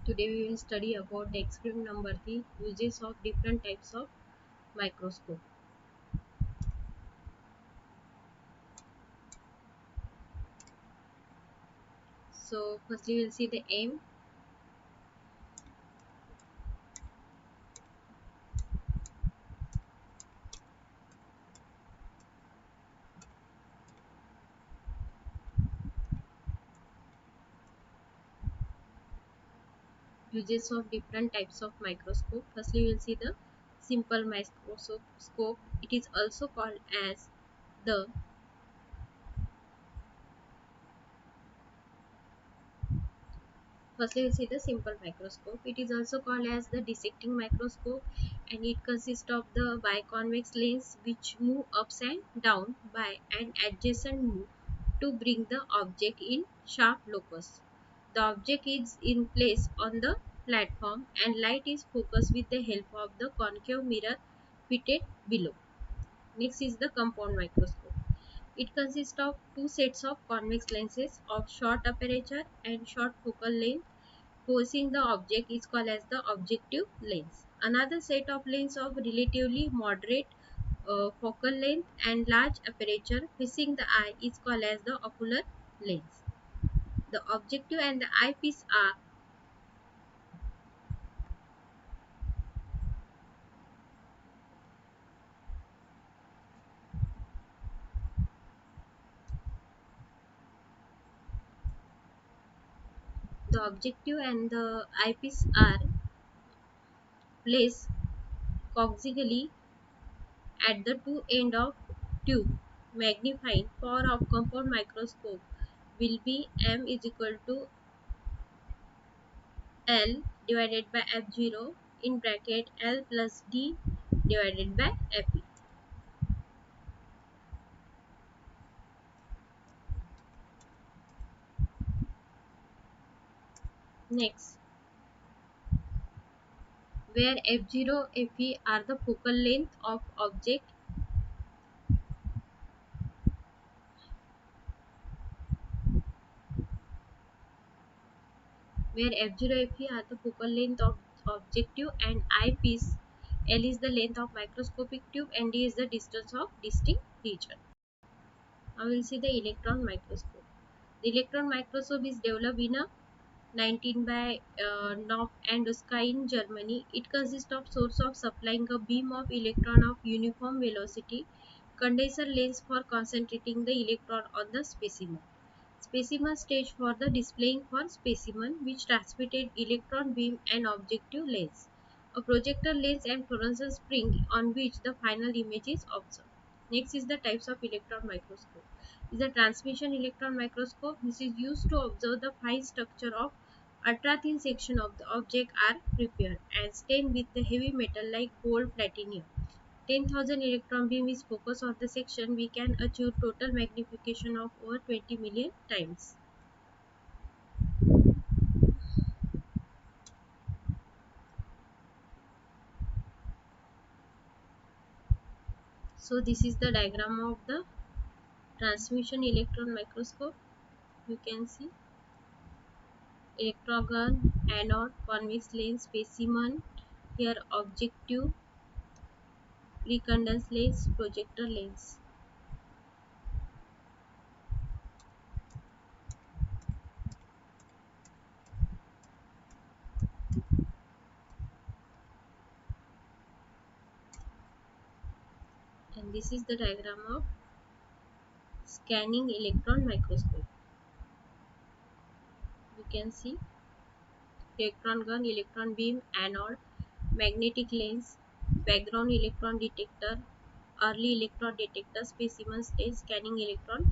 Today we will study about the experiment number 3, uses of different types of microscope. So firstly we will see the aim. Uses of different types of microscope. Firstly we will see the simple microscope. It is also called as the Firstly, we see the simple microscope. It is also called as the dissecting microscope, and it consists of the biconvex lens which move ups and down by an adjacent move to bring the object in sharp locus. The object is in place on the platform and light is focused with the help of the concave mirror fitted below. Next is the compound microscope. It consists of two sets of convex lenses of short aperture and short focal length. Forcing the object is called as the objective lens. Another set of lens of relatively moderate focal length and large aperture facing the eye is called as the ocular lens. The objective and the eyepiece are the objective and the eyepiece are placed coaxially at the two end of tube. Magnifying power of compound microscope will be m is equal to L divided by f0 in bracket L plus D divided by Fe. Next, where f0, Fe are the focal length of object, where f0, Fe are the focal length of objective and eyepiece, L is the length of microscopic tube and D is the distance of distinct region. Now we will see the electron microscope. The electron microscope is developed in a 19 by Knopf and Oskar in Germany. It consists of source of supplying a beam of electron of uniform velocity, condenser lens for concentrating the electron on the specimen, specimen stage for the displaying for specimen which transmitted electron beam and objective lens, a projector lens and fluorescence spring on which the final image is observed. Next is the types of electron microscope. Is the transmission electron microscope. This is used to observe the fine structure of ultra thin section of the object are prepared and stained with the heavy metal like gold, platinum. 10,000 electron beam is focused on the section, we can achieve total magnification of over 20 million times. So this is the diagram of the transmission electron microscope. You can see electron gun, anode, convex lens, specimen, here objective, recondensed lens, projector lens. And this is the diagram of scanning electron microscope. You can see electron gun, electron beam, anode, magnetic lens, background electron detector, early electron detector, specimen stage, scanning electron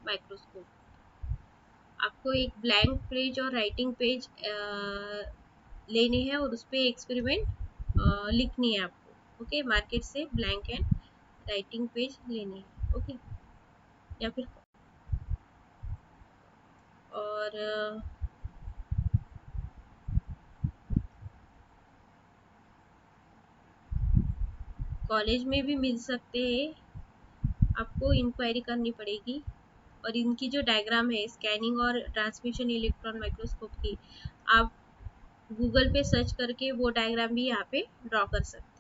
microscope. आपको एक blank page और writing page लेने हैं और उस पर experiment लिखनी है आपको. ओके, मार्केट से ब्लैंक एंड राइटिंग पेज लेने हैं. ओके, या फिर और कॉलेज में भी मिल सकते हैं. आपको इंक्वायरी करनी पड़ेगी. और इनकी जो डायग्राम है स्कैनिंग और ट्रांसमिशन इलेक्ट्रॉन माइक्रोस्कोप की, आप गूगल पे सर्च करके वो डायग्राम भी यहाँ पे ड्रॉ कर सकते हैं।